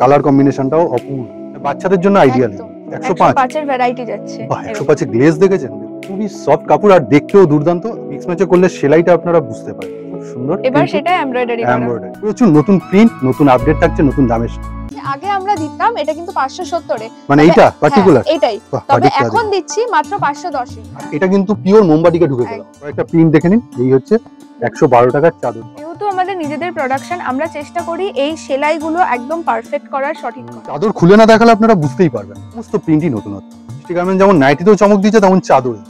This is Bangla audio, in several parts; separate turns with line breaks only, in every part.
কালার কম্বিনেশনটাও অপূর্ব, বাচ্চাদের জন্য আইডিয়াল।
105 এর ভ্যারাইটি যাচ্ছে।
105 এর গ্লেজ দেখেছেন, খুবই সফট কাপড় আর দেখতেও দুর্দান্ত। মিক্স ম্যাচে করলে সেলাইটা আপনারা বুঝতে পারেন, খুব সুন্দর।
এবার সেটা এমব্রয়ডারি করা,
প্রচুর নতুন প্রিন্ট, নতুন আপডেট থাকছে, নতুন দামের।
আগে আমরা দিতাম এটা কিন্তু 570 এ,
মানে এইটা পার্টিকুলার
এটাই, তবে এখন দিচ্ছি মাত্র 510 এ।
এটা কিন্তু পিওর মোমবাতিকে ঢুকে গেল। একটা প্রিন্ট দেখে নিন, এই হচ্ছে 112 টাকার চাদর।
যেহেতু আমাদের নিজেদের প্রোডাকশন, আমরা চেষ্টা করি এই সেলাইগুলো একদম পারফেক্ট করার, সঠিক করার।
চাদর খুলে না দেখালে আপনারা বুঝতেই পারবেন, সমস্ত প্রিন্টই নতুনত্ব। ঠিক আছে, যেমন নাইটিতেও চমক দিচ্ছে তেমন চাদরে।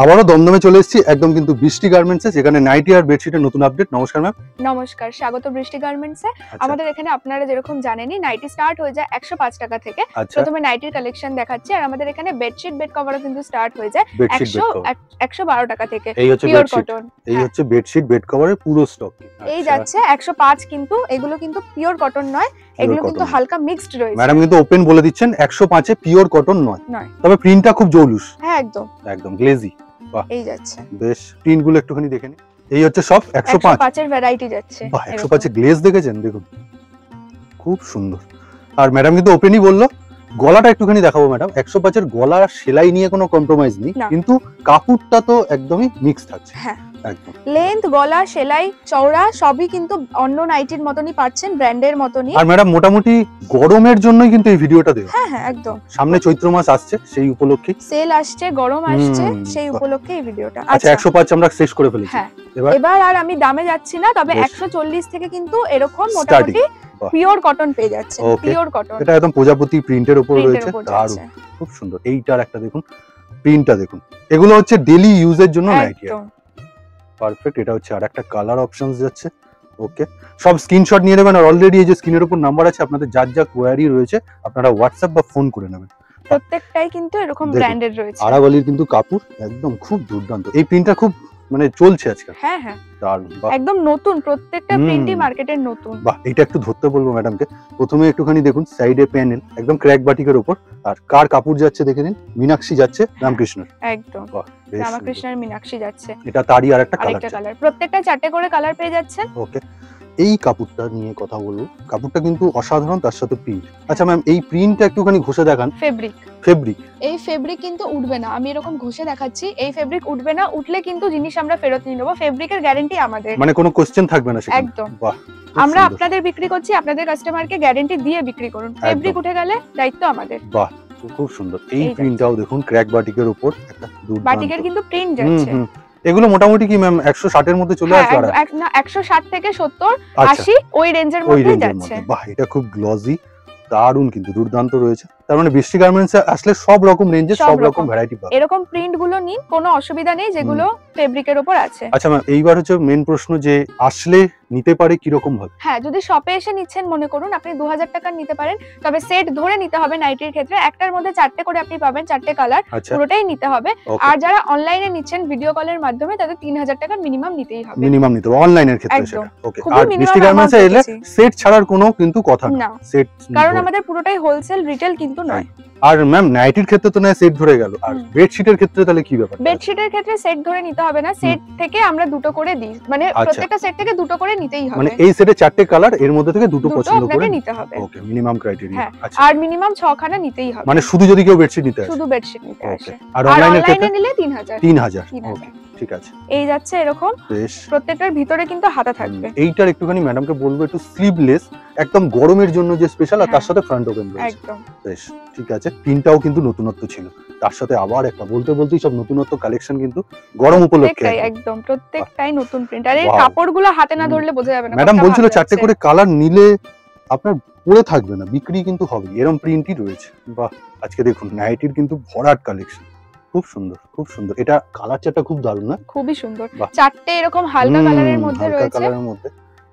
আবারও দমদমে চলে এসেছি, একদম কিন্তু বৃষ্টি গার্মেন্টসে, যেখানে নাইটি আর বেডশিটের নতুন আপডেট। নমস্কার ম্যাম।
নমস্কার, স্বাগত বৃষ্টি গার্মেন্টসে। আমাদের এখানে আপনারা যেরকম জানেনই নাইটি স্টার্ট হয়ে যায় 105 টাকা থেকে। প্রথমে নাইটির কালেকশন দেখাচ্ছি, আর আমাদের এখানে বেডশিট, বেড কভারও কিন্তু স্টার্ট হয়ে যায় 112 টাকা থেকে।
এই হচ্ছে পিওর কটন, এই হচ্ছে বেডশিট, বেড কভারের পুরো স্টক।
এই যাচ্ছে 105, কিন্তু এগুলো কিন্তু পিওর কটন নয়, এগুলো কিন্তু হালকা মিক্সড রয়েছে।
ম্যাডাম কিন্তু ওপেন বলে দিচ্ছেন 105 এ পিওর কটন নয়, তবে প্রিন্টটা খুব জৌলুস।
হ্যাঁ, একদম
একদম গ্লেজি। বাহ,
এই যাচ্ছে
বেশ, প্রিন্ট গুলো একটুখানি দেখে নিন। এই হচ্ছে সব
105 এর ভ্যারাইটি যাচ্ছে।
বাহ, 105 এর গ্লেজ দেখেছেন, দেখুন খুব সুন্দর। আর ম্যাডাম কিন্তু ওপেনই বললো, গলাটা একটুখানি দেখাবো ম্যাডাম। 105 এর গলা সেলাই নিয়ে কোনো কম্প্রোমাইজ নেই, কিন্তু কাপড়টা তো একদমই মিক্স থাকছে।
হ্যাঁ, একদম লেন্থ, গলা, সেলাই, চওড়া সবই কিন্তু অন্য নাইটির মতনই পাচ্ছেন, ব্র্যান্ডের মতনই।
আর ম্যাডাম মোটামুটি গরমের জন্যই কিন্তু এই ভিডিওটা দেব।
হ্যাঁ হ্যাঁ, একদম
সামনে চৈত্র মাস আসছে, সেই উপলক্ষে
সেল আসছে, গরম আসছে, সেই উপলক্ষে এই ভিডিওটা।
আচ্ছা, 105 আমরা শেষ করে ফেলেছি।
হ্যাঁ, এবার আর আমি দামে যাচ্ছি না, তবে 140 থেকে কিন্তু এরকম মোটামুটি পিওর কটন পেয়ে যাচ্ছে। পিওর কটন,
এটা একদম প্রজাপতি প্রিন্টের উপর রয়েছে, দারুণ, খুব সুন্দর। এইটার একটা দেখুন, প্রিন্টটা দেখুন। এগুলো হচ্ছে ডেইলি ইউজের জন্য নাইটি, পারফেক্ট। এটা হচ্ছে আর একটা কালার অপশনস যাচ্ছে। ওকে, সব স্ক্রিনশট নিয়ে নেবেন, আর অলরেডি এই যে স্ক্রিনের উপর নাম্বার আছে, আপনাদের যার যা কোয়ারি রয়েছে আপনারা হোয়াটসঅ্যাপ বা ফোন করে নেবেন।
প্রত্যেকটাই কিন্তু এরকম ব্র্যান্ডেড রয়েছে।
আরাবালির কিন্তু কাপড় একদম খুব দুর্দান্ত। এই প্রিন্টটা খুব মানে চলছে আজকাল।
হ্যাঁ হ্যাঁ,
দারুণ,
একদম নতুন, প্রত্যেকটা প্রিন্টই মার্কেটের নতুন।
বাহ, এটা একটু ধরতে বলবো ম্যাডামকে। প্রথমে একটুখানি দেখুন সাইডে প্যানেল, একদম ক্র্যাক বাটিকের উপর। আর কার কাপড় যাচ্ছে দেখে নিন, মীনাক্ষী যাচ্ছে রামকৃষ্ণর।
একদম, রামকৃষ্ণের মীনাক্ষী যাচ্ছে।
এটা তারই আরেকটা
কালার, প্রত্যেকটা 4টে করে কালার পেয়ে যাচ্ছেন।
ওকে, এই কাপড়টা নিয়ে কথা বলবো। কাপড়টা কিন্তু অসাধারণ, তার সাথে প্রিন্ট। আচ্ছা ম্যাম, এই প্রিন্টটা একটুখানি ঘষে দেখান। ফেব্রিক
এই ফেব্রিক কিন্তু উঠবে না, আমি এরকম ঘষে দেখাচ্ছি। এই ফেব্রিক উঠবে না, উঠলে কিন্তু জিনিস আমরা ফেরত নিয়ে নেবো। ফেব্রিকের গ্যারান্টি আমাদের,
মানে কোনো কোশ্চেন থাকবে না সেখানে।
একদম। বাহ, আমরা আপনাদের বিক্রি করছি, আপনাদের কাস্টমারকে গ্যারান্টি দিয়ে বিক্রি করুন। ফেব্রিক উঠে গেলে দায়িত্ব আমাদের।
বাহ, খুব সুন্দর। এই প্রিন্টটাও দেখুন, ক্র্যাক বাটিকের উপর একটা দুর্দান্ত
বাটিকের কিন্তু প্রিন্ট যাচ্ছে।
এগুলো মোটামুটি কি ম্যাম 160 এর মধ্যে চলে আসবে?
না, 160 থেকে 70, 80 ওই রেঞ্জের মধ্যে যাচ্ছে।
বাহ, এটা খুব গ্লজি, দারুণ কিন্তু দুর্দান্ত রয়েছে। তার মানে বৃষ্টি গার্মেন্টস আসলে সব রকম রেঞ্জে সব রকম ভ্যারাইটি পাবেন।
এরকম প্রিন্ট গুলো নিন, কোনো অসুবিধা নেই, যেগুলো ফেব্রিকের উপর আছে।
আচ্ছা ম্যাম, এইবার হচ্ছে মেন প্রশ্ন, যে আসলে নিতে পারে কি রকম ভাবে?
হ্যাঁ, যদি শপে এসে নিচ্ছেন, মনে করুন আপনি 2000 টাকা নিতে পারেন, তবে সেট ধরে নিতে হবে। নাইটির ক্ষেত্রে একটার মধ্যে 4টে করে আপনি পাবেন, 4টে কালার, পুরোটাই নিতে হবে। আর যারা অনলাইনে নিচ্ছেন ভিডিও কলের মাধ্যমে, তাদের 3000 টাকা মিনিমাম নিতেই হবে।
মিনিমাম নিতে হবে অনলাইনের ক্ষেত্রে সেটা। ওকে, আর বৃষ্টি গার্মেন্টসে এলে সেট ছাড়ার কোনো কিন্তু কথা না, সেট,
কারণ আমাদের পুরোটাই হোলসেল, রিটেল কিন্তু নয়।
আর ম্যাম নাইটির ক্ষেত্রে তো না সেট ধরে গেল, আর বেডশিটের ক্ষেত্রে তাহলে কি ব্যাপার?
বেডশিটের ক্ষেত্রে সেট ধরে নিতে হবে না, সেট থেকে আমরা দুটো করে দিই, মানে প্রত্যেকটা সেট থেকে দুটো করে নিতেই হবে।
মানে এই সেটে 4টে কালার, এর মধ্যে থেকে দুটো পছন্দ করে
নিতে হবে।
ওকে, মিনিমাম ক্রাইটেরিয়া।
আচ্ছা, আর মিনিমাম 6 খানা নিতেই হবে।
মানে শুধু যদি কেউ বেডশিট নিতে আসে,
শুধু বেডশিট নিতে আসে।
আর অনলাইনের ক্ষেত্রে
নিলে 3000।
ওকে, ঠিক আছে।
এই যাচ্ছে এরকম, বেশ। প্রত্যেকটার ভিতরে কিন্তু হাতা থাকবে।
এইটার একটুখানি ম্যাডামকে বলবো একটু স্লিভলেস, একদম গরমের জন্য যে স্পেশাল, আর তার সাথে ফ্রন্ট ওপেন রয়েছে। একদম, বেশ, ঠিক আছে। প্রিন্টটাও কিন্তু নতুনত্ব ছিল, তার সাথে আবার একটা বলতেই সব নতুনত্ব কালেকশন কিন্তু গরম উপলক্ষে।
একদম প্রত্যেকটাই নতুন প্রিন্ট। আর এই কাপড়গুলো হাতে না ধরলে বোঝা যাবে না।
ম্যাডাম বলছিল 4টে করে কালার নিলে আপনার পরে থাকবে না, বিক্রি কিন্তু হবে, এরকম প্রিন্টই রয়েছে। বাহ, আজকে দেখুন নাইটির কিন্তু ভরাট কালেকশন, খুব সুন্দর, খুব সুন্দর। এটা কালার চারটা খুব দারুণ, না?
খুবই সুন্দর। 4টে এরকম হালকা কালারের মধ্যে রয়েছে,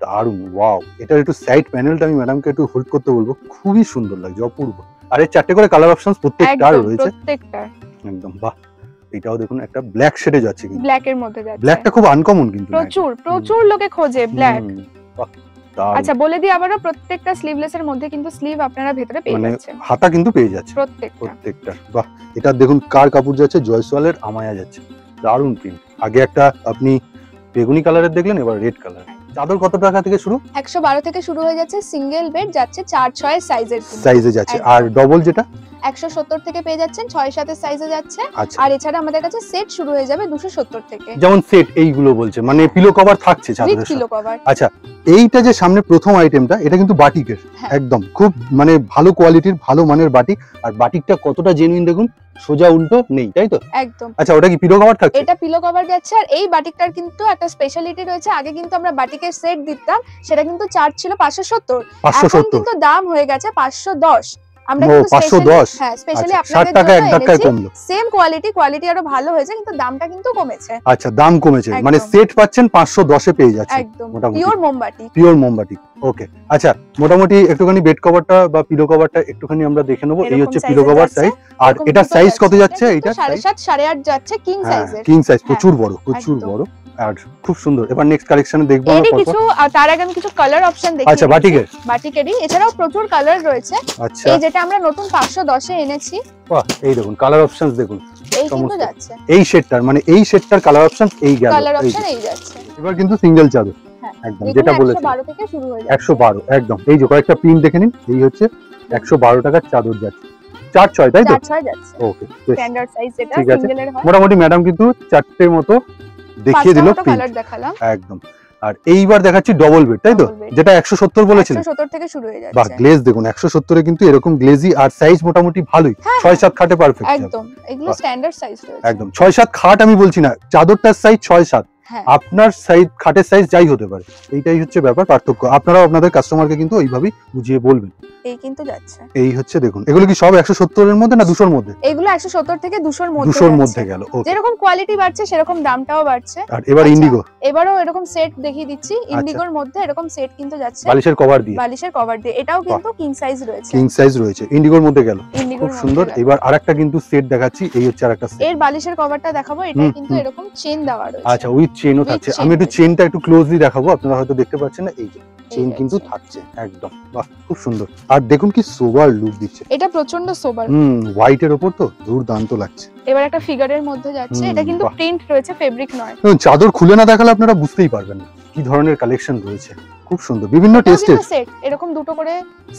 দারুণ। ওয়াও, এটার একটু সাইড প্যানেলটা আমি ম্যাডামকে একটু হোল্ড করতে বলবো, খুবই সুন্দর লাগছে, অপূর্ব। আর এই 4টে করে কালার অপশনস প্রত্যেকটার রয়েছে,
প্রত্যেকটা
একদম। বাহ, এটাও দেখুন একটা ব্ল্যাক শেডে যাচ্ছে, কিন্তু
ব্ল্যাক এর মধ্যে যাচ্ছে।
ব্ল্যাকটা খুব আনকমন, কিন্তু
প্রচুর লোকে খোঁজে ব্ল্যাক। আচ্ছা বলে দিই আবারও, প্রত্যেকটা স্লিভলেস এর মধ্যে কিন্তু স্লিভ আপনারা ভেতরে পেয়ে যাচ্ছেন,
মানে হাতা কিন্তু পেয়ে যাচ্ছে প্রত্যেকটা। বাহ, এটা দেখুন কার কাপড় যাচ্ছে, জয়সওয়ালের আমায়া যাচ্ছে, দারুন প্রিন্ট। আগে একটা আপনি বেগুনি কালারের দেখলেন, এবার রেড কালার। চাদর কত টাকা থেকে শুরু?
112 থেকে শুরু হয়ে যাচ্ছে, সিঙ্গেল বেড যাচ্ছে 4-6
সাইজে যাচ্ছে, আর ডবল যেটা
170 থেকে পেয়ে যাচ্ছেন, 6-7 সাইজে যাচ্ছে। আর এছাড়া আমাদের কাছে সেট শুরু হয়ে যাবে 270 থেকে।
যেমন সেট এইগুলো বলছে, মানে পিলো কভার থাকছে চাদরের সাথে,
পিলো কভার।
আচ্ছা এইটা যে সামনে প্রথম আইটেমটা, এটা কিন্তু বাটিকের, একদম খুব মানে ভালো কোয়ালিটির ভালো মানের বাটিক। আর বাটিকটা কতটা জেনুইন দেখুন, সোজা উল্টো নেই, তাই তো?
একদম।
আচ্ছা ওটা কি পিলো কভার থাকছে?
এটা পিলো কভার যাচ্ছে। আর এই বাটিকটার কিন্তু একটা স্পেশালিটি রয়েছে, আগে কিন্তু আমরা বাটিকের সেট দিতাম, সেটা কিন্তু চার্জ ছিল 570, এখন কিন্তু দাম হয়ে গেছে 510। আমরা কিন্তু
510,
হ্যাঁ স্পেশালি
আপনাদের জন্য 60 টাকা এক ধাক্কায় কমলো।
সেম কোয়ালিটি আরো ভালো হয়েছে, কিন্তু দামটা কিন্তু কমেছে।
আচ্ছা দাম কমেছে, মানে সেট পাচ্ছেন 510 এ পেয়ে যাচ্ছে,
একদম পিওর মোমবাতি।
ওকে। আচ্ছা মোটামুটি একটুখানি বেড কভারটা বা পিলো কভারটা একটুখানি আমরা দেখে নেবো। এই হচ্ছে পিলো কভার সাইজ। আর এটা সাইজ কত যাচ্ছে? এটা
7.5 8.5 যাচ্ছে, কিং সাইজের।
কিং সাইজ, প্রচুর বড় আর খুব সুন্দর। এবার নেক্সট কালেকশনে দেখবো
আমরা কিছু, তার আগে আমি কিছু কালার অপশন দেখি।
আচ্ছা
বাটিকেরই এছাড়াও প্রচুর কালার রয়েছে।
আচ্ছা
এই যেটা আমরা নতুন 510 এ এনেছি,
বাহ এই দেখুন কালার অপশনস দেখুন,
এই কিন্তু যাচ্ছে
এই সেটটার, মানে এই সেটটার কালার অপশন এই গেল,
কালার অপশন এই যাচ্ছে।
এবার কিন্তু সিঙ্গেল চাদর, একদম যেটা বলেছি
112 থেকে শুরু হয়ে যাচ্ছে,
112 একদম। এই যে কয়েকটা প্রিন্ট দেখে নিন, এই হচ্ছে 112 টাকার চাদর যাচ্ছে, 4-6 তাই তো?
4-6 যাচ্ছে,
ওকে
স্ট্যান্ডার্ড সাইজ যেটা সিঙ্গেলের হয়।
মোটামুটি ম্যাডাম কিন্তু চারটের মতো দেখিয়ে দিল,
কালার দেখালাম
একদম। আর এইবার দেখাচ্ছি ডবল বেড, তাই তো? যেটা 170 বলেছিলেন,
170 থেকে শুরু হয়ে যাচ্ছে।
বাহ গ্লেজ দেখুন 170 এ কিন্তু এরকম গ্লেজি, আর সাইজ মোটামুটি ভালোই, 6-7 খাটে পারফেক্ট
একদম। এগুলো স্ট্যান্ডার্ড সাইজ রয়েছে,
একদম 6-7 খাট আমি বলছি না, চাদরটার সাইজ 6-7, আপনার সাইজ খাটের সাইজ যাই হতে পারে, এইটাই হচ্ছে ব্যাপার পার্থক্য। আপনারাও আপনাদের কাস্টমারকে কিন্তু ওইভাবেই বুঝিয়ে বলবেন।
এই কিন্তু যাচ্ছে,
এই হচ্ছে দেখুন, এগুলো কি সব 170 এর মধ্যে না 200 এর মধ্যে?
এগুলো 170 থেকে 200 এর মধ্যে,
200 এর মধ্যে গেল।
যেরকম কোয়ালিটি বাড়ছে সেরকম দামটাও বাড়ছে।
আর এবার ইন্ডিগো,
এবারও এরকম সেট দেখিয়ে দিচ্ছি। ইন্ডিগোর মধ্যে এরকম সেট কিন্তু যাচ্ছে,
বালিশের কভার দিয়ে,
এটাও কিন্তু কিং সাইজ রয়েছে,
ইন্ডিগোর মধ্যে গেল, খুব সুন্দর। এবার আরেকটা কিন্তু সেট দেখাচ্ছি, এই হচ্ছে আরেকটা সেট।
এর বালিশের কভারটা দেখাবো, এটা কিন্তু এরকম চেন দেওয়া রয়েছে।
আচ্ছা উইথ চেনও থাকছে, আমি একটু চেনটা একটু ক্লোজলি দেখাবো, আপনারা হয়তো দেখতে পাচ্ছেন না, এই যে চেন কিন্তু থাকছে একদম, বাহ খুব সুন্দর। আর দেখুন কি সোবার লুক দিচ্ছে,
এটা প্রচন্ড সোবার,
হোয়াইট এর উপর তো দুর্দান্ত লাগছে।
এবার একটা ফিগারের মধ্যে যাচ্ছে, এটা কিন্তু প্রিন্ট রয়েছে, ফেব্রিক নয়।
চাদর খুলে না দেখালে আপনারা বুঝতেই পারবেন না কি ধরনের কালেকশন রয়েছে, খুব সুন্দর, বিভিন্ন টেস্টের
সেট, এরকম দুটো করে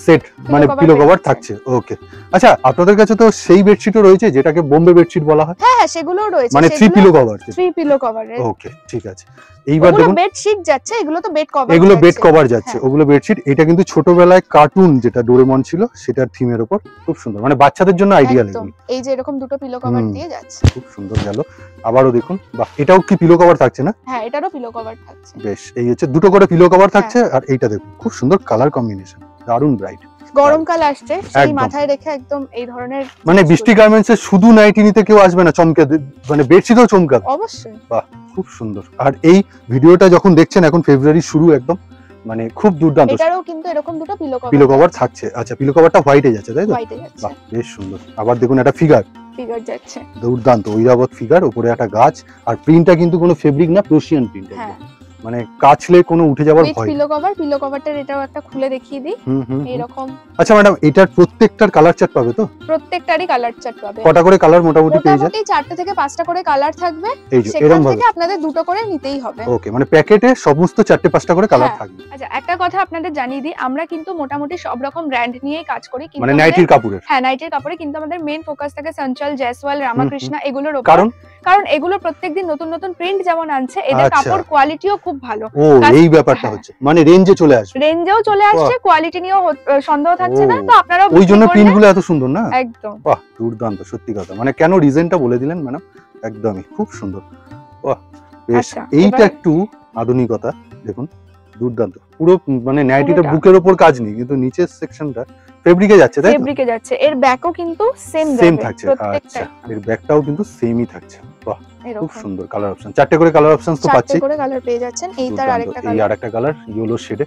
সেট, মানে পিলো কভার থাকছে। ওকে আচ্ছা, আপনাদের কাছে তো সেই বেডশিটও রয়েছে যেটাকে বোম্বে বেডশিট বলা হয়?
হ্যাঁ সেগুলোও রয়েছে,
মানে 3 পিলো কভার,
3 পিলো কভারের।
ওকে ঠিক আছে। এইবার দেখুন
বেডশিট যাচ্ছে, এগুলো তো বেড কভার,
এগুলো বেড কভার যাচ্ছে, ওগুলো বেডশিট। এটা কিন্তু ছোটবেলায় কার্টুন যেটা ডোরেমন ছিল সেটার থিমের উপর, খুব সুন্দর, মানে বাচ্চাদের জন্য আইডিয়াল এগুলো।
এই যে এরকম দুটো পিলো কভার দিয়ে যাচ্ছে,
খুব সুন্দর গেল। আবারও দেখুন, বাহ এটাও কি পিলো কভার থাকছে না?
হ্যাঁ এটারও পিলো কভার থাকছে,
বেশ। এই হচ্ছে দুটো করে পিলো কভার থাকছে। আর এইটা দেখুন খুব সুন্দর কালার কম্বিনেশন, দারুন ব্রাইট।
গরমকাল আসছে, সেই মাথায় রেখে একদম এই ধরনের,
মানে বৃষ্টি গার্মেন্টস এ শুধু নাইটি নিতে কেউ আসবে না, চমকে মানে বেডশিটও চমকাবে
অবশ্যই।
বাহ খুব সুন্দর। আর এই ভিডিওটা যখন দেখছেন এখন ফেব্রুয়ারি শুরু, একদম মানে খুব দুর্দান্ত।
এটারও কিন্তু এরকম দুটো
পিলো কভার থাকছে। আচ্ছা পিলো কভারটা হোয়াইটে যাচ্ছে, তাই তো? বাহ বেশ সুন্দর। আবার দেখুন একটা ফিগার
যাচ্ছে,
দুর্দান্ত ঐরাবত ফিগার, উপরে একটা গাছ। আর প্রিন্টটা কিন্তু কোনো ফেব্রিক না, প্রোশিয়ান প্রিন্ট, মানে কাচলে কোনো উঠে যাওয়ার ভয় নেই।
পিলো কভারটার এটাও একটা খুলে দেখিয়ে দিই, এরকম।
আচ্ছা ম্যাডাম, এটার প্রত্যেকটার কালার চার্ট পাবে তো?
প্রত্যেকটারই কালার চার্ট পাবে।
কটা করে কালার মোটামুটি পেয়ে যায়?
4টে থেকে 5টা করে কালার থাকবে,
এরকম ভাবে
আপনাদের দুটো করে নিতেই হবে।
ওকে, মানে প্যাকেটে সমস্ত 4টে-5টা করে কালার থাকবে।
আচ্ছা একটা কথা আপনাদের জানিয়ে দিই, আমরা কিন্তু মোটামুটি সব রকম ব্র্যান্ড নিয়েই কাজ করি, কিন্তু
মানে নাইটির কাপড়ের,
হ্যাঁ নাইটির কাপড়ে, কিন্তু আমাদের মেইন ফোকাস থাকে সঞ্চল, জয়সওয়াল, রামাকৃষ্ণ এগুলোর উপর। কারণ এগুলো প্রত্যেকদিন নতুন নতুন প্রিন্ট যেমন আনছে, এদের কাপড় কোয়ালিটিও খুব ভালো।
এই ব্যাপারটা হচ্ছে, মানে রেঞ্জেও চলে আসছে, কোয়ালিটি নিয়েও সন্দেহ থাকছে না। তো আপনারা ওই জন্য প্রিন্টগুলো এত সুন্দর না?
একদম
বাহ দুর্দান্ত, সত্যি কথা। মানে কেন ডিজাইনটা বলে দিলেন ম্যাডাম, একদমই খুব সুন্দর। বাহ বেশ। এইটা একটু আধুনিকতা দেখুন, দুর্দান্ত। পুরো মানে নাইটিটা বুকের উপর কাজ নেই, কিন্তু নিচের সেকশনটা ফেব্রিকে যাচ্ছে, তাই তো?
ফেব্রিকে যাচ্ছে। এর ব্যাকও কিন্তু সেম
থাকছে। আচ্ছা এর ব্যাকটাও কিন্তু সেমই থাকছে। বাহ খুব সুন্দর কালার অপশন, 4টে করে কালার অপশনস তো পাচ্ছি,
4টে করে কালার পেয়ে যাচ্ছেন। এই তার আরেকটা কালার,
এই আরেকটা কালার ইয়েলো শেডে,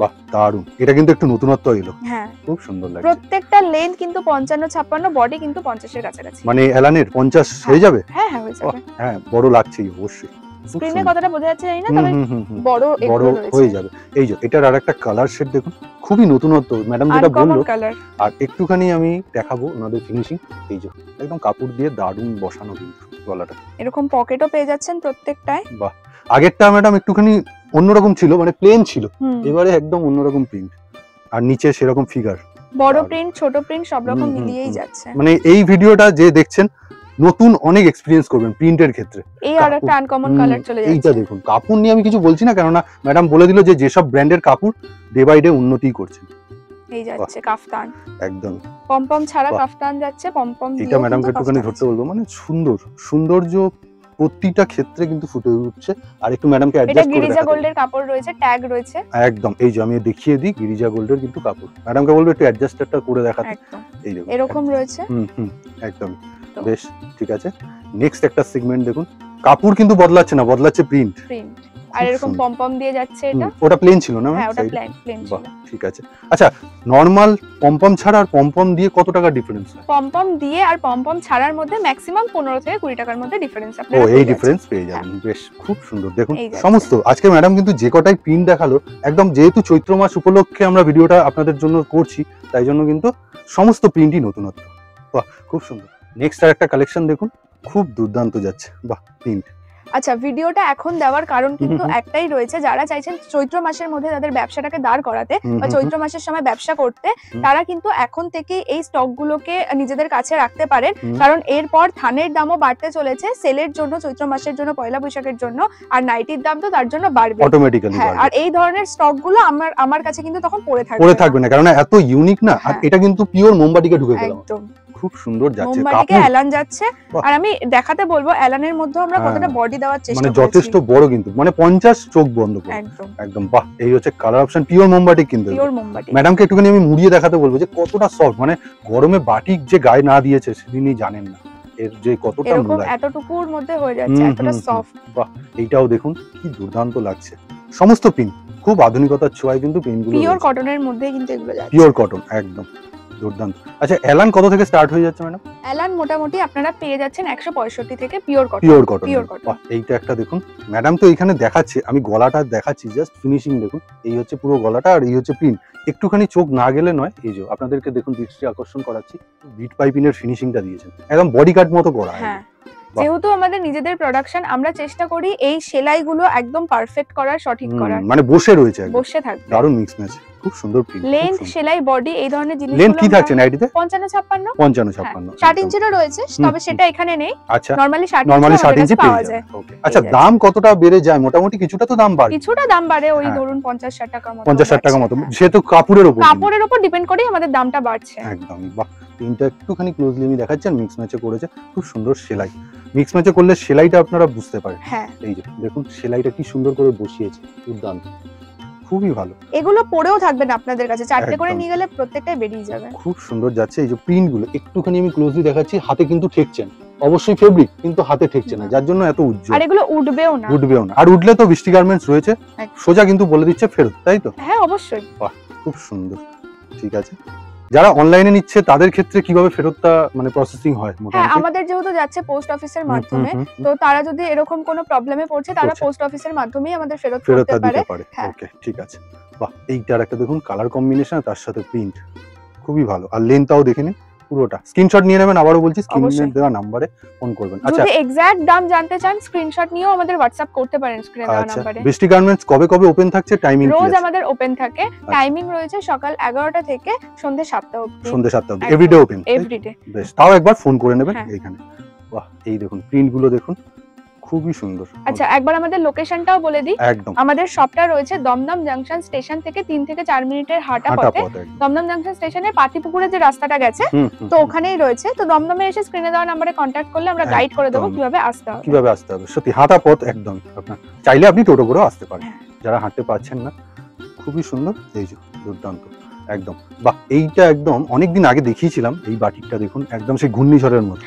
বাহ দারুন। এটা কিন্তু একটু নতুনত্ব এলো,
হ্যাঁ
খুব সুন্দর লাগছে।
প্রত্যেকটা লেন্থ কিন্তু 55-56, বডি কিন্তু 50 এর কাছাকাছি।
মানে এলানের 50 হয়ে যাবে?
হ্যাঁ হয়ে যাবে।
হ্যাঁ বড় লাগছেই অবশ্যই।
স্ক্রিনে কতটা বোঝা যাচ্ছে জানি না, তবে বড়
হয়ে যাবে। এই যে এটার আরেকটা কালার শেড দেখুন, খুবই নতুনত্ব ম্যাডাম যেটা বললো। আর একটুখানি আমি দেখাবো ওনাদের ফিনিশিং। এই যে একদম কাপড় দিয়ে দারুণ বসানো কিন্তু গলাটা,
এরকম পকেটও পেয়ে যাচ্ছেন প্রত্যেকটায়।
বাহ, আগেরটা ম্যাডাম একটুখানি অন্যরকম ছিল, মানে প্লেন ছিল, এবারে একদম অন্যরকম প্রিন্ট, আর নিচে সেরকম ফিগার,
বড় প্রিন্ট ছোট প্রিন্ট সব রকম মিলিয়েই যাচ্ছে।
মানে এই ভিডিওটা যে দেখছেন নতুন অনেক এক্সপেরিয়েন্স করবেন প্রিন্টের ক্ষেত্রে।
এই আর একটা আনকমন কালার চলে যাচ্ছে।
এইটা দেখুন, কাপড় নিয়ে আমি কিছু বলছি না, কারণ ম্যাডাম বলে দিল যে যেসব ব্র্যান্ডের কাপড় ডে বাই ডে উন্নতি করছে।
এই যাচ্ছে কাফতান,
একদম
পমপম ছাড়া কাফতান যাচ্ছে, পমপম দিয়ে।
এটা ম্যাডামকে একটুখানি ধরতে বলবো, মানে সৌন্দর্য প্রতিটা ক্ষেত্রে কিন্তু ফুটে উঠছে। আর একটু ম্যাডামকে অ্যাডজাস্ট করে
গিরিজা গোল্ডের কাপড় রয়েছে, ট্যাগ রয়েছে
একদম। এই যে আমি দেখিয়ে দিই, গিরিজা গোল্ডের কিন্তু কাপড়, ম্যাডামকে বলবো একটু অ্যাডজাস্টটা করে দেখাতে।
এই দেখুন এরকম রয়েছে,
একদম বেশ ঠিক আছে। নেক্সট একটা সেগমেন্ট দেখুন, কাপড় কিন্তু বদলাচ্ছে না, বদলাচ্ছে প্রিন্ট।
আর এরকম পমপম দিয়ে যাচ্ছে। এটা
ওটা প্লেন ছিল না?
হ্যাঁ ওটা প্লেন ছিল।
ঠিক আছে। আচ্ছা, নরমাল পমপম ছাড়া আর পমপম দিয়ে কত টাকা ডিফারেন্স হয়?
পমপম দিয়ে আর পমপম ছাড়ার মধ্যে ম্যাক্সিমাম 15 থেকে 20 টাকার মধ্যে ডিফারেন্স
আপনারা এই ডিফারেন্স পেয়ে যাবেন। বেশ খুব সুন্দর দেখুন সমস্ত। আজকে ম্যাডাম কিন্তু যে কটাই প্রিন্ট দেখালো, একদম যেহেতু চৈত্র মাস উপলক্ষে আমরা ভিডিওটা আপনাদের জন্য করছি, তাই জন্য কিন্তু সমস্ত প্রিন্টই নতুনত্ব। বাহ, খুব সুন্দর। নেক্সট আর একটা কালেকশন দেখুন, খুব দুর্দান্ত যাচ্ছে। বাহ, প্রিন্ট।
আচ্ছা, ভিডিওটা এখন দেওয়ার কারণ কিন্তু একটাই রয়েছে, যারা চাইছেন চৈত্র মাসের মধ্যে তাদের ব্যবসাটাকে দাঁড় করাতে বা চৈত্র মাসের সময় ব্যবসা করতে, তারা কিন্তু এখন থেকে এই স্টক গুলোকে নিজেদের কাছে রাখতে পারেন। কারণ এরপর ধানের দামও বাড়তে চলেছে সেলের জন্য, চৈত্র মাসের জন্য, পয়লা বৈশাখের জন্য, আর নাইটির দাম তো তার জন্য বাড়বে
অটোমেটিক্যালি।
আর এই ধরনের স্টক গুলো আমার কাছে কিন্তু তখন পড়ে থাকবে
না, কারণ এত ইউনিক না। আর এটা কিন্তু পিওর মোমবাতিকে ঢুকে গেল,
একদম
খুব সুন্দর যাচ্ছে।
মোমবাতিকে এলান যাচ্ছে। আর আমি দেখাতে বলবো এলানের মধ্যে আমরা কতটা বডি দেওয়ার চেষ্টা
করেছি, মানে যথেষ্ট বড় কিন্তু, মানে 50 চোখ বন্ধ করে একদম। বাহ, এই হচ্ছে কালার অপশন, পিওর মোমবাতি কিন্তু।
পিওর মোমবাতি।
ম্যাডামকে একটুখানি আমি মুড়িয়ে দেখাতে বলবো যে কতটা সফট, মানে গরমে বাটিক যে গায়ে না দিয়েছে সেদিনই জানেন না এর যে কতটা
এরকম এতটুকুর মধ্যে হয়ে যাচ্ছে, এতটা সফট।
বাহ, এইটাও দেখুন কি দুর্দান্ত লাগছে। সমস্ত পিন খুব আধুনিকতার ছোঁয়ায় কিন্তু পিনগুলো
পিওর কটনের মধ্যে কিন্তু এগুলো যাচ্ছে,
পিওর কটন একদম দুর্দান্ত। আচ্ছা, এলান কত থেকে স্টার্ট হয়ে যাচ্ছে ম্যাডাম?
এলান মোটামুটি আপনারা পেয়ে যাচ্ছেন 165 থেকে পিওর কটন।
Pure cotton. বাহ, এইটা একটা দেখুন, ম্যাডাম তো এখানে দেখাচ্ছে, আমি গলাটা দেখাচ্ছি জাস্ট ফিনিশিং দেখুন। এই হচ্ছে পুরো গলাটা, আর এই হচ্ছে পিন। একটুখানি চোখ না গেলে নয়, এই যে আপনাদেরকে দেখুন দৃষ্টি আকর্ষণ করাচ্ছি, বিট পাইপিনের ফিনিশিংটা দিয়েছেন, একদম বডি কাট মতো করা।
হ্যাঁ, যেহেতু আমাদের নিজেদের প্রোডাকশন, আমরা চেষ্টা করি এই সেলাইগুলো একদম পারফেক্ট করার, সঠিক করার,
মানে বসে রয়েছে,
বসে থাকবে।
দারুণ মিক্স ম্যাচ, খুব সুন্দর প্রিন্ট।
লেন্থ, সেলাই, বডি এই ধরনের জিনিসগুলো।
লেন্থ কি থাকছে নাইটিতে?
55-56 60 ইঞ্চিরও রয়েছে, তবে সেটা এখানে নেই।
আচ্ছা,
নরমালি 60 ইঞ্চি পাওয়া যায়।
আচ্ছা, দাম কতটা বেড়ে যায়? মোটামুটি কিছুটা তো দাম বাড়ে।
কিছুটা দাম বাড়ে, ওই ধরুন 50-60 টাকা মতো।
50-60 টাকা মতো, সেটা কাপড়ের
উপর ডিপেন্ড করে আমাদের দামটা বাড়ছে।
একদম। বাহ, তিনটা একটুখানি ক্লোজলি আমি দেখাচ্ছেন, মিক্স ম্যাচে করেছে, খুব সুন্দর সেলাই। মিক্স ম্যাচে করলে সেলাইটা আপনারা বুঝতে পারেন।
হ্যাঁ,
এই যে দেখুন সেলাইটা কি সুন্দর করে বসিয়েছে, দুর্দান্ত, খুবই ভালো।
এগুলো পরেও থাকবে না আপনাদের কাছে, চারটে করে নিয়ে গেলে প্রত্যেকটাই বেরিয়ে যাবে।
খুব সুন্দর যাচ্ছে। এই যে প্রিন্ট গুলো একটুখানি আমি ক্লোজলি দেখাচ্ছি, হাতে কিন্তু ঠেকছেন, অবশ্যই ফেব্রিক কিন্তু হাতে ঠেকছে না, যার জন্য এত উজ্জ্বল।
আর এগুলো উঠবেও না।
আর উঠলে তো বৃষ্টি গার্মেন্টস রয়েছে, সোজা কিন্তু বলে দিচ্ছে ফেরত, তাই তো?
হ্যাঁ, অবশ্যই।
বাহ, খুব সুন্দর। ঠিক আছে, যারা অনলাইনে নিচ্ছে তাদের ক্ষেত্রে কিভাবে ফেরতটা মানে প্রসেসিং হয়?
হ্যাঁ, আমাদের যেহেতু যাচ্ছে পোস্ট অফিসের মাধ্যমে, তো তারা যদি এরকম কোনো প্রবলেমে পড়ছে, তারা পোস্ট অফিসের মাধ্যমেই আমাদের ফেরত করতে পারে।
ওকে, ঠিক আছে। বাহ, এইটার একটা দেখুন কালার কম্বিনেশন, তার সাথে প্রিন্ট খুবই ভালো। আর লেন্থটাও দেখে নিন পুরোটা। স্ক্রিনশট নিয়ে নেবেন, আবারও বলছি স্ক্রিনে দেওয়া নম্বরে ফোন করবেন।
আচ্ছা, যদি এক্সাক্ট দাম জানতে চান স্ক্রিনশট নিয়েও আমাদের WhatsApp করতে পারেন স্ক্রিনে দেওয়া নম্বরে।
বৃষ্টি গার্মেন্টস কবে কবে ওপেন থাকছে? টাইমিং
রোজ আমাদের ওপেন থাকে, টাইমিং রয়েছে সকাল 11টা থেকে সন্ধ্যে 7টা অবধি।
সন্ধ্যে 7টা অবধি এভরিডে ওপেন।
এভরিডে।
বেশ, তাও একবার ফোন করে নেবেন এইখানে। বাহ, এই দেখুন প্রিন্ট গুলো দেখুন, খুবই সুন্দর।
আচ্ছা, একবার আমাদের লোকেশনটাও বলে দিই।
একদম,
আমাদের শপটা রয়েছে দমদম জাংশন স্টেশন থেকে 3 থেকে 4 মিনিটের হাঁটা পথে। দমদম জাংশন স্টেশনের পাতিপুকুরে যে রাস্তাটা গেছে, তো ওখানেই রয়েছে। তো দমদমে এসে স্ক্রিনে দেওয়া নম্বরে কন্টাক্ট করলে আমরা গাইড করে দেবো কিভাবে আসতে হবে।
সত্যি হাঁটা পথ একদম, আপনার চাইলে আপনি টোটো করেও আসতে পারেন, যারা হাঁটতে পারছেন না। খুবই সুন্দর, এই যে দুর্দান্ত একদম। বাহ, এইটা একদম অনেকদিন আগে দেখিয়েছিলাম, এই বাটিকটা দেখুন একদম সেই ঘূর্ণিঝড়ের মতো,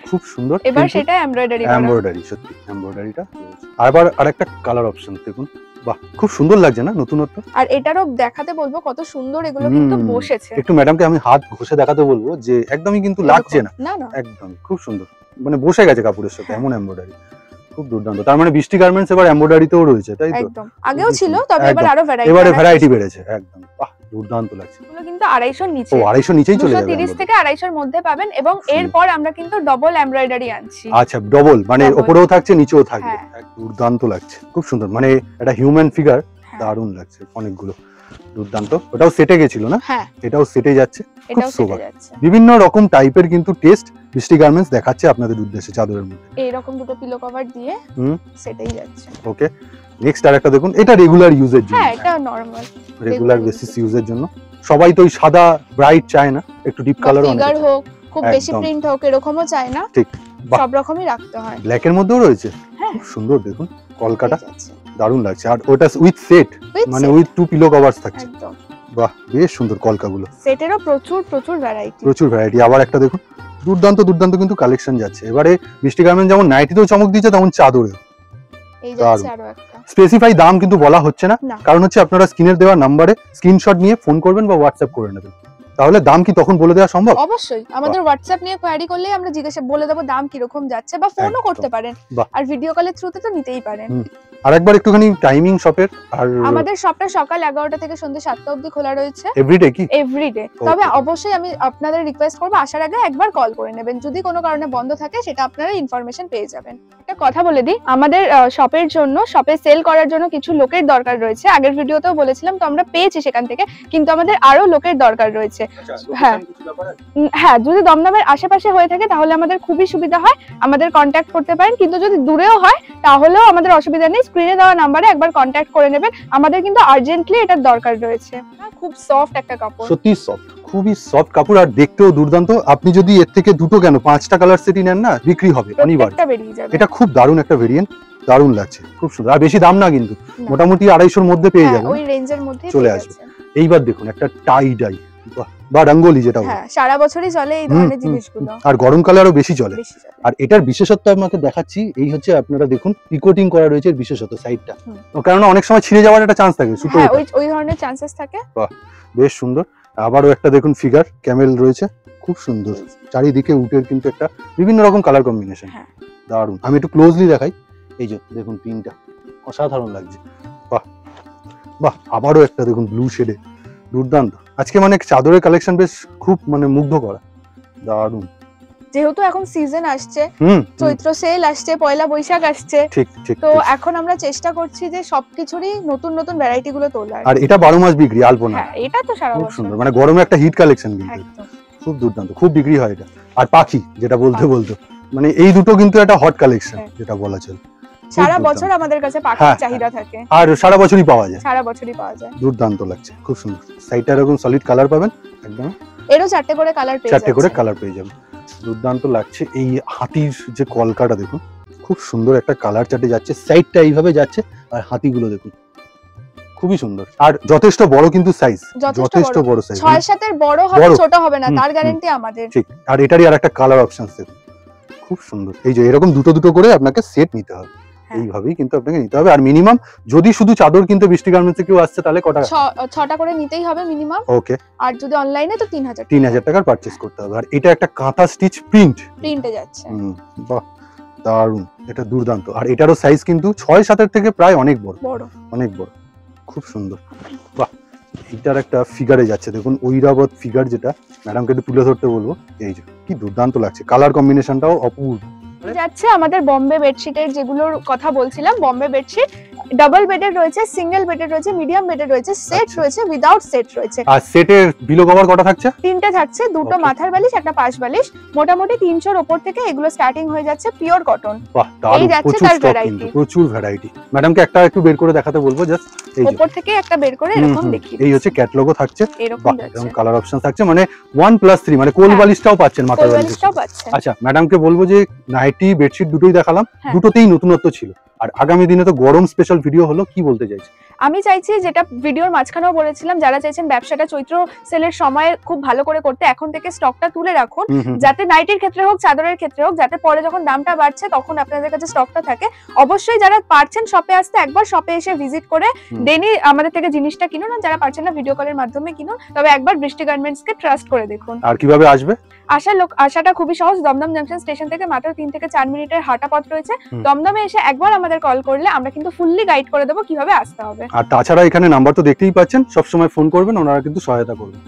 খুব সুন্দর।
এবার সেটা এমব্রয়ডারি,
সত্যি এমব্রয়ডারিটা। আবার আরেকটা কালার অপশন দেখুন, বাহ, খুব সুন্দর লাগছে না নতুনত্ব?
আর এটারও দেখাতে বলবো কত সুন্দর এগুলো কিন্তু বসেছে।
একটু ম্যাডামকে আমি হাত ঘষে দেখাতে বলবো যে একদমই কিন্তু লাগছে না, একদম খুব সুন্দর, মানে বসে গেছে কাপড়ের সাথে, এমন এমব্রয়ডারি, খুব দুর্দান্ত। তার মানে বৃষ্টি গার্মেন্টস এবার এমব্রয়ডারিতেও রয়েছে, তাই তো?
একদম, আগেও ছিল, তবে এবার আরো
ভ্যারাইটি বেড়েছে। একদম, বাহ, দুর্দান্ত লাগছে।
এগুলো কিন্তু 250 নিচে।
ও, 250 নিচেই চলে যাবে।
230 থেকে 250 এর মধ্যে পাবেন, এবং এরপর আমরা কিন্তু ডবল এমব্রয়ডারি আনছি।
আচ্ছা, ডবল মানে উপরেও থাকছে নিচেও থাকবে। দুর্দান্ত লাগছে, খুব সুন্দর, মানে একটা হিউম্যান ফিগার, দারুণ লাগছে অনেকগুলো, দুর্দান্ত। ওটাও সেটে গেছিল না?
হ্যাঁ,
এটাও সেটে যাচ্ছে,
এটাও সেটে যাচ্ছে।
বিভিন্ন রকম টাইপের কিন্তু টেস্ট বৃষ্টি গার্মেন্টস দেখাচ্ছে আপনাদের উদ্দেশ্যে চাদরের মধ্যে।
এইরকম দুটো পিলো কভার দিয়ে সেটাই যাচ্ছে।
ওকে, নেক্সট আরেকটা দেখুন, এটা রেগুলার ইউজের জন্য।
হ্যাঁ, এটা নরমাল
রেগুলার বেসিস ইউজের জন্য। সবাই তো ওই সাদা ব্রাইট চায় না, একটু ডিপ কালার অনেক
ফিগার হোক, খুব বেশি প্রিন্ট হোক, এরকমও চায় না।
ঠিক,
সব রকমই রাখতে হয়।
ব্ল্যাক এর মধ্যেও রয়েছে, খুব সুন্দর দেখুন কলকাটা, দারুণ লাগছে। আর ওটা উইথ সেট, মানে উইথ 2 পিলো কভারস থাকছে।
একদম,
বাহ, বেশ সুন্দর কলকাগুলো।
সেটেরও প্রচুর ভ্যারাইটি।
আবার একটা দেখুন, দুর্দান্ত দুর্দান্ত কিন্তু কালেকশন যাচ্ছে। এবারে বৃষ্টি গার্মেন্টস যেমন নাইটিতেও চমক দিচ্ছে, তেমন চাদরেও।
এই যাচ্ছে আরো একটা।
স্পেসিফাই দাম কিন্তু বলা হচ্ছে না, কারণ হচ্ছে আপনারা স্ক্রিনের দেওয়া নম্বরে স্ক্রিনশট নিয়ে ফোন করবেন বা হোয়াটসঅ্যাপ করে নেবেন। তাহলে দাম কি তখন বলে দেওয়া সম্ভব?
অবশ্যই, আমাদের হোয়াটসঅ্যাপ নিয়ে কোয়ারি করলেই আমরা জিজ্ঞাসা বলে দেব দাম কি রকম যাচ্ছে, বা ফোনও করতে পারেন, আর ভিডিও কলের থ্রুতে তো নিতেই পারেন।
আরেকবার একটুখানি টাইমিং শপের। আর
আমাদের শপটা সকাল 11টা থেকে সন্ধ্যে 7টা অবধি খোলা রয়েছে।
এভরিডে কি?
এভরিডে। তবে অবশ্যই আমি আপনাদের রিকোয়েস্ট করব, আসার আগে একবার কল করে নেবেন, যদি কোনো কারণে বন্ধ থাকে সেটা আপনারা ইনফরমেশন পেয়ে যাবেন। একটা কথা বলে দিই, আমাদের শপের জন্য, শপে সেল করার জন্য কিছু লোকের দরকার রয়েছে। আগের ভিডিওতেও বলেছিলাম, তো আমরা পেয়েছি সেখান থেকে, কিন্তু আমাদের আরো লোকের দরকার রয়েছে। হ্যাঁ, যদি দমদমের আশেপাশে হয়ে থাকে তাহলে আমাদের খুবই সুবিধা হয়, আমাদের কন্ট্যাক্ট করতে পারেন। কিন্তু যদি দূরেও হয় তাহলেও আমাদের অসুবিধা নেই, স্ক্রিনে দেওয়া নাম্বারে একবার কন্ট্যাক্ট করে নেবেন। আমাদের কিন্তু আর্জেন্টলি এটার দরকার রয়েছে। খুব সফট একটা কাপড়,
সত্যি সফট, খুবই সফট কাপড়, আর দেখতেও দুর্দান্ত। আপনি যদি এর থেকে দুটো কেন 5টা কালার সেটই নেন না, বিক্রি হবে অনিবার্য। এটা খুব দারুণ একটা ভেরিয়েন্ট, দারুণ লাগছে, খুব সুন্দর। আর বেশি দাম না কিন্তু, মোটামুটি 250-র মধ্যে পেয়ে যাবেন,
ওই রেঞ্জের মধ্যে
চলে আসবে। এইবার দেখুন একটা টাই ডাই বা রঙ্গোলি, যেটা
সারা বছরই চলে এই ধরনের জিনিসগুলো,
আর গরমকালে আরো বেশি চলে। আর এটার বিশেষত্ব আপনাকে দেখাচ্ছি, এই হচ্ছে আপনারা দেখুন পিকোটিং করা রয়েছে, এর বিশেষত্ব সাইডটা, কারণ অনেক সময় ছিঁড়ে যাওয়ার একটা চান্স থাকে, সুতো
ওই ধরনের চান্সেস থাকে।
বাহ, বেশ সুন্দর। আবারও একটা দেখুন ফিগার ক্যামেল রয়েছে, খুব সুন্দর। চারিদিকে উটের কিন্তু একটা বিভিন্ন রকম কালার কম্বিনেশন, দারুণ। আমি একটু ক্লোজলি দেখাই, এই যে দেখুন প্রিন্টটা অসাধারণ লাগছে। বাহ বাহ, আবারও একটা দেখুন ব্লু শেডে, দুর্দান্ত। আজকে মানে চাদরের কালেকশন বেশ খুব মানে মুগ্ধ করা, দারুণ।
যেহেতু এখন সিজন আসছে, চৈত্র সেল আসছে, পয়লা বৈশাখ আসছে,
ঠিক ঠিক।
তো এখন আমরা চেষ্টা করছি যে সবকিছুরই নতুন নতুন ভ্যারাইটি গুলো তোলার।
আর এটা 12 মাস বিক্রি, আলপনা।
হ্যাঁ, এটা তো সারা বছর।
খুব সুন্দর, মানে গরমে একটা হিট কালেকশন কিন্তু, খুব দুর্দান্ত, খুব বিক্রি হয় এটা। আর পাখি, যেটা বলতে মানে এই দুটো কিন্তু একটা হট কালেকশন, যেটা বলা চলে।
সারা বছর আমাদের কাছে পাখির চাহিদা থাকে,
আর সারা বছরই পাওয়া যায়,
দুর্দান্ত
লাগছে, খুব সুন্দর। সাইডটা এরকম সলিড কালার পাবেন একদম,
এরও 4টে করে কালার পেয়ে
যাবেন, দুর্দান্ত লাগছে। এই হাতির যে কলকাটা দেখুন, খুব সুন্দর একটা কালার চাটে যাচ্ছে, সাইডটা এইভাবে যাচ্ছে, আর হাতিগুলো দেখুন খুবই সুন্দর। আর যথেষ্ট বড় কিন্তু সাইজ, যথেষ্ট বড় সাইজ,
6-7 এর বড় হবে, ছোট হবে না, তার গ্যারান্টি আমাদের।
ঠিক। আর এটারই আরেকটা কালার অপশনস দেখুন, খুব সুন্দর। এই যে এরকম দুটো দুটো করে আপনাকে সেট নিতে হবে, এইভাবেই কিন্তু আপনাকে নিতে হবে। আর মিনিমাম যদি শুধু চাদর কিনতে বৃষ্টি গার্মেন্টসে কেউ আসছে, তাহলে কত টাকা?
6টা করে নিতেই হবে মিনিমাম।
ওকে।
আর যদি অনলাইনে তো
3000 টাকার পারচেজ করতে হবে। আর এটা একটা কাঁথা স্টিচ প্রিন্টে যাচ্ছে, বাহ, দারুণ, এটা দুর্দান্ত। আর এটারও সাইজ কিন্তু 6-7 থেকে প্রায় অনেক বড়, অনেক বড়, খুব সুন্দর। বাহ, এটার একটা ফিগারে যাচ্ছে দেখুন, ঐরাবত ফিগার, যেটা ম্যাডামকে একটু তুলে ধরতে বলবো। এই যে কি দুর্দান্ত লাগছে, কালার কম্বিনেশনটাও অপূর্ব
যাচ্ছে। আমাদের বম্বে বেডশিটের যেগুলোর কথা বলছিলাম, বম্বে বেডশিট ডাবল বেডের রয়েছে, সিঙ্গেল বেডের রয়েছে, মিডিয়াম বেডের রয়েছে, সেট রয়েছে, উইদাউট সেট রয়েছে।
আর সেটের বিলো কভার কটা থাকছে?
3টে থাকছে, দুটো মাথার বালিশ, একটা পাশ বালিশ। মোটামুটি 300-র উপর থেকে এগুলো স্টার্টিং হয়ে যাচ্ছে, পিওর কটন।
বাহ, এই যাচ্ছে তার ভ্যারাইটি, প্রচুর ভ্যারাইটি। ম্যাডামকে একটা একটু বের করে দেখাতে বলবো, জাস্ট এই
উপর থেকে একটা বের করে এরকম দেখিয়ে।
এই হচ্ছে ক্যাটালগও থাকছে, এরকম কালার অপশন থাকছে, মানে 1+3, মানে কোল বালিশটাও পাচ্ছেন, মাথার বালিশটাও পাচ্ছেন। আচ্ছা, ম্যাডামকে বলবো যে নাইটি বেডশিট দুটোই দেখালাম, দুটোতেই নতুনত্ব ছিল, আর আগামী দিনে তো গরম স্পেশাল ভিডিও হলো, কি বলতে চাইছি?
আমি চাইছি, যেটা ভিডিওর মাঝখানেও বলেছিলাম, যারা চাইছেন ব্যবসাটা চৈত্র সেলের সময় খুব ভালো করে করতে, এখন থেকে স্টকটা তুলে রাখুন, যাতে নাইটির ক্ষেত্রে হোক, চাদরের ক্ষেত্রে হোক, যাতে পরে যখন দামটা বাড়ছে তখন আপনাদের কাছে স্টকটা থাকে। অবশ্যই যারা পারছেন শপে আসতে, একবার শপে এসে ভিজিট করে ডেনি আমাদের থেকে জিনিসটা কিনুন, আর যারা পারছেন না ভিডিও কলের মাধ্যমে কিনুন। তবে একবার বৃষ্টি গার্মেন্টস কে ট্রাস্ট করে দেখুন।
আর কিভাবে আসবে?
আসাটা খুবই সহজ। দমদম জাংশন স্টেশন থেকে মাত্র 3 থেকে 4 মিনিটের হাঁটা পথ রয়েছে। দমদমে এসে একবার আমাদের কল করলে আমরা কিন্তু ফুললি গাইড করে দেবো কিভাবে আসতে হবে।
আর তাছাড়া এখানে নাম্বার তো দেখতেই পাচ্ছেন, সবসময় ফোন করবেন, ওনারা কিন্তু সহায়তা করবেন।